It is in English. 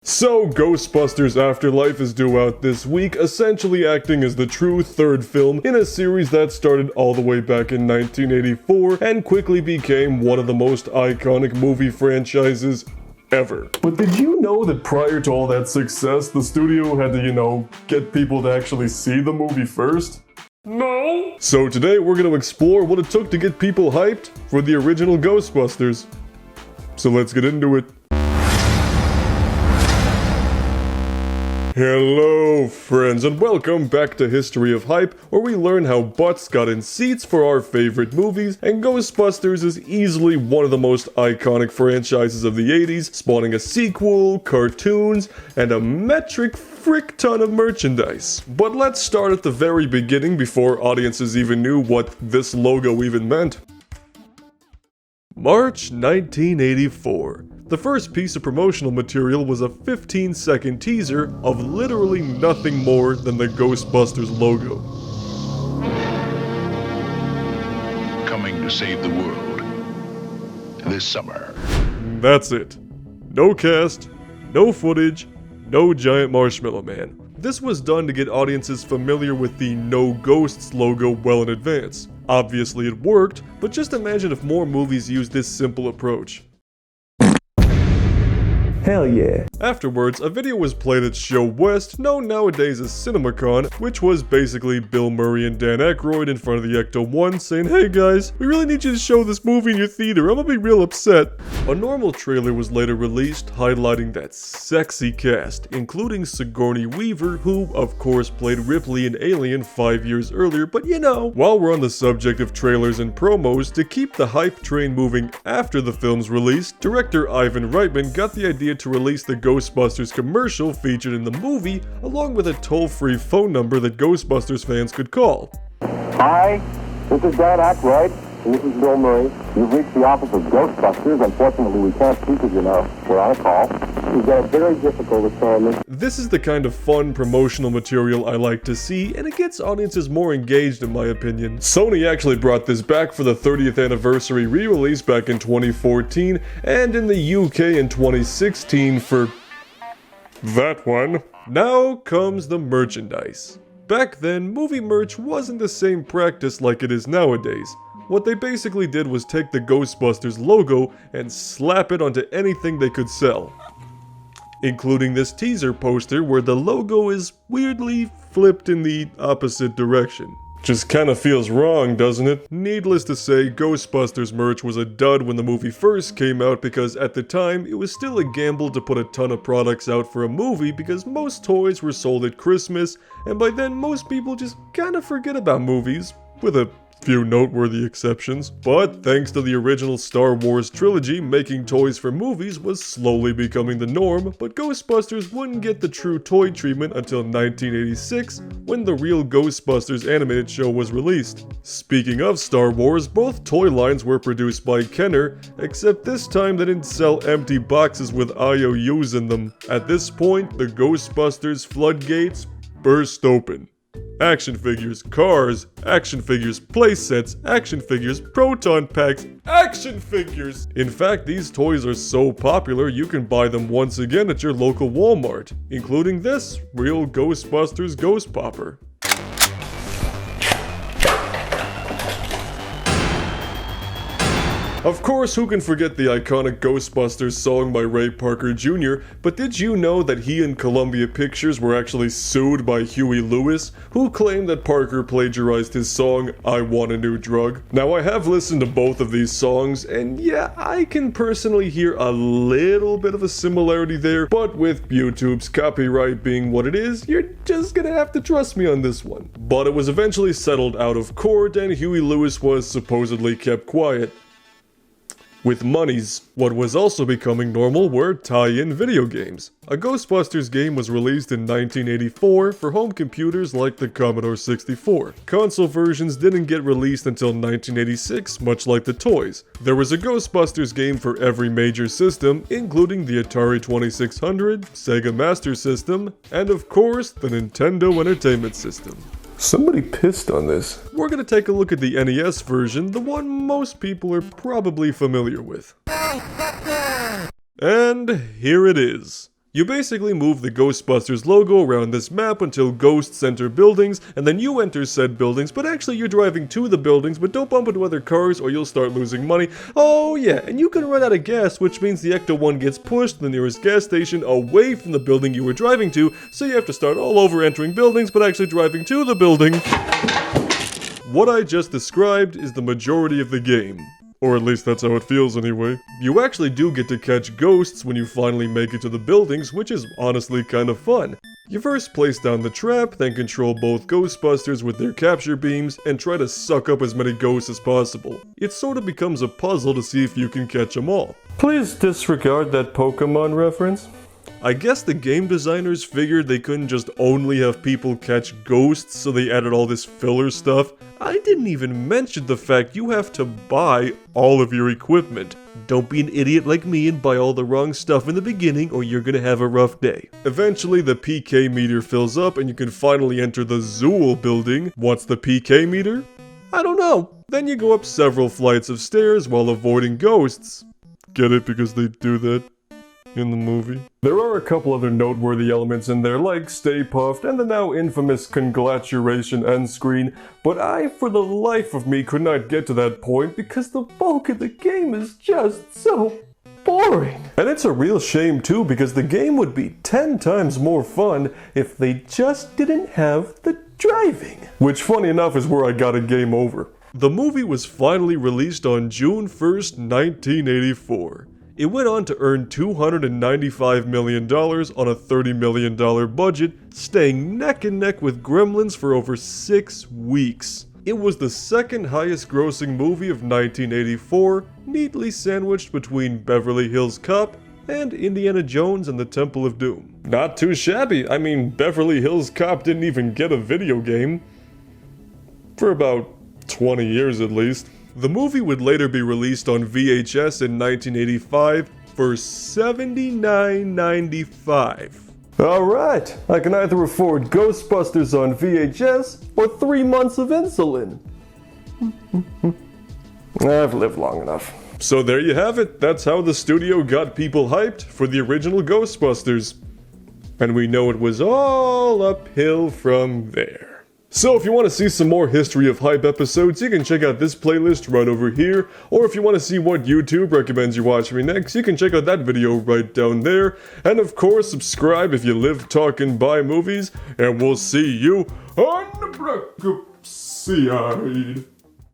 So, Ghostbusters Afterlife is due out this week, essentially acting as the true third film in a series that started all the way back in 1984 and quickly became one of the most iconic movie franchises ever. But did you know that prior to all that success, the studio had to, get people to actually see the movie first? No! So today we're going to explore what it took to get people hyped for the original Ghostbusters. So let's get into it. Hello friends, and welcome back to History of Hype, where we learn how butts got in seats for our favorite movies, and Ghostbusters is easily one of the most iconic franchises of the 80s, spawning a sequel, cartoons, and a metric frick ton of merchandise. But let's start at the very beginning before audiences even knew what this logo even meant. March 1984. The first piece of promotional material was a 15-second teaser of literally nothing more than the Ghostbusters logo. Coming to save the world this summer. That's it. No cast, no footage, no giant marshmallow man. This was done to get audiences familiar with the No Ghosts logo well in advance. Obviously it worked, but just imagine if more movies used this simple approach. Hell yeah. Afterwards, a video was played at Show West, known nowadays as CinemaCon, which was basically Bill Murray and Dan Aykroyd in front of the Ecto-1 saying, "Hey guys, we really need you to show this movie in your theater, I'm gonna be real upset." A normal trailer was later released, highlighting that sexy cast, including Sigourney Weaver, who of course played Ripley in Alien 5 years earlier, but while we're on the subject of trailers and promos, to keep the hype train moving after the film's release, director Ivan Reitman got the idea to release the Ghostbusters commercial featured in the movie, along with a toll-free phone number that Ghostbusters fans could call. Hi, this is Dan Aykroyd, and this is Bill Murray. You've reached the office of Ghostbusters. Unfortunately, we can't speak as we're on a call. We've got a very difficult assignment. This is the kind of fun promotional material I like to see, and it gets audiences more engaged in my opinion. Sony actually brought this back for the 30th anniversary re-release back in 2014, and in the UK in 2016 for that one. Now comes the merchandise. Back then, movie merch wasn't the same practice like it is nowadays. What they basically did was take the Ghostbusters logo and slap it onto anything they could sell, including this teaser poster where the logo is weirdly flipped in the opposite direction. Just kinda feels wrong, doesn't it? Needless to say, Ghostbusters merch was a dud when the movie first came out because at the time, it was still a gamble to put a ton of products out for a movie because most toys were sold at Christmas, and by then most people just kinda forget about movies, with a few noteworthy exceptions. But thanks to the original Star Wars trilogy, making toys for movies was slowly becoming the norm, but Ghostbusters wouldn't get the true toy treatment until 1986, when the real Ghostbusters animated show was released. Speaking of Star Wars, both toy lines were produced by Kenner, except this time they didn't sell empty boxes with IOUs in them. At this point, the Ghostbusters floodgates burst open. Action figures, cars, action figures, playsets, action figures, proton packs, action figures! In fact, these toys are so popular you can buy them once again at your local Walmart, including this real Ghostbusters Ghost Popper. Of course, who can forget the iconic Ghostbusters song by Ray Parker Jr., but did you know that he and Columbia Pictures were actually sued by Huey Lewis, who claimed that Parker plagiarized his song, "I Want a New Drug"? Now, I have listened to both of these songs, and yeah, I can personally hear a little bit of a similarity there, but with YouTube's copyright being what it is, you're just gonna have to trust me on this one. But it was eventually settled out of court, and Huey Lewis was supposedly kept quiet. With monies. What was also becoming normal were tie-in video games. A Ghostbusters game was released in 1984 for home computers like the Commodore 64. Console versions didn't get released until 1986, much like the toys. There was a Ghostbusters game for every major system, including the Atari 2600, Sega Master System, and of course, the Nintendo Entertainment System. Somebody pissed on this. We're gonna take a look at the NES version, the one most people are probably familiar with. And here it is. You basically move the Ghostbusters logo around this map until ghosts enter buildings, and then you enter said buildings, but actually you're driving to the buildings, but don't bump into other cars or you'll start losing money. Oh yeah, and you can run out of gas, which means the Ecto-1 gets pushed to the nearest gas station away from the building you were driving to, so you have to start all over entering buildings, but actually driving to the building. What I just described is the majority of the game. Or at least that's how it feels anyway. You actually do get to catch ghosts when you finally make it to the buildings, which is honestly kind of fun. You first place down the trap, then control both Ghostbusters with their capture beams, and try to suck up as many ghosts as possible. It sort of becomes a puzzle to see if you can catch them all. Please disregard that Pokemon reference. I guess the game designers figured they couldn't just only have people catch ghosts, so they added all this filler stuff. I didn't even mention the fact you have to buy all of your equipment. Don't be an idiot like me and buy all the wrong stuff in the beginning or you're gonna have a rough day. Eventually the PK meter fills up and you can finally enter the Zool building. What's the PK meter? I don't know. Then you go up several flights of stairs while avoiding ghosts. Get it because they do that in the movie? There are a couple other noteworthy elements in there, like Stay Puft and the now infamous congratulation end screen, but I, for the life of me, could not get to that point because the bulk of the game is just so boring. And it's a real shame too, because the game would be 10 times more fun if they just didn't have the driving. Which, funny enough, is where I got a game over. The movie was finally released on June 1st, 1984. It went on to earn $295 million on a $30 million budget, staying neck and neck with Gremlins for over 6 weeks. It was the second highest grossing movie of 1984, neatly sandwiched between Beverly Hills Cop and Indiana Jones and the Temple of Doom. Not too shabby. I mean, Beverly Hills Cop didn't even get a video game. For about 20 years at least. The movie would later be released on VHS in 1985 for $79.95. Alright, I can either afford Ghostbusters on VHS or 3 months of insulin. I've lived long enough. So there you have it. That's how the studio got people hyped for the original Ghostbusters. And we know it was all uphill from there. So if you want to see some more History of Hype episodes, you can check out this playlist right over here, or if you want to see what YouTube recommends you watch me next, you can check out that video right down there, and of course subscribe if you live, talk, and buy movies, and we'll see you on the Brockopp side.